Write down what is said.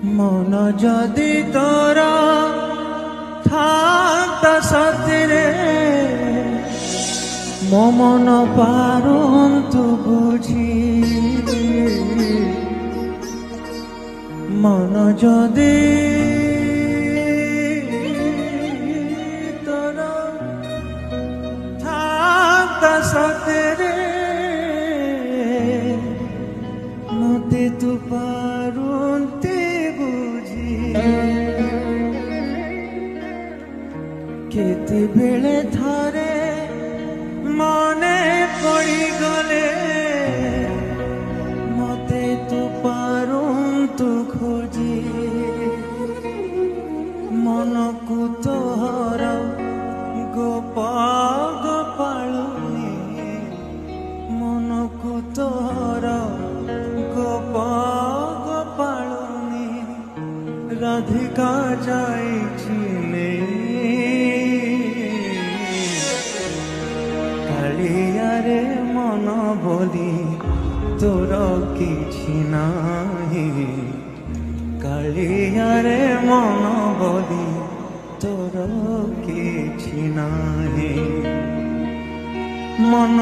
মন যদি তোরা থাকতা সতরে মো মন পারন্তু বুঝি মন যদি তোরা থাকতা সতরে মতে তু পারন্তে বুঝি কেতে বেলে থরে মনে পড়ি গলে মতে তু পারন্তু খোঁজি মনকু তোর গোপালুনি মনকু তোর গোপালুনি রাধিকা যাইছি কালিয়ারে মন বলি তোর কিছু নাহি কালিয়ারে মন বলি তোর কিছু নাহি মন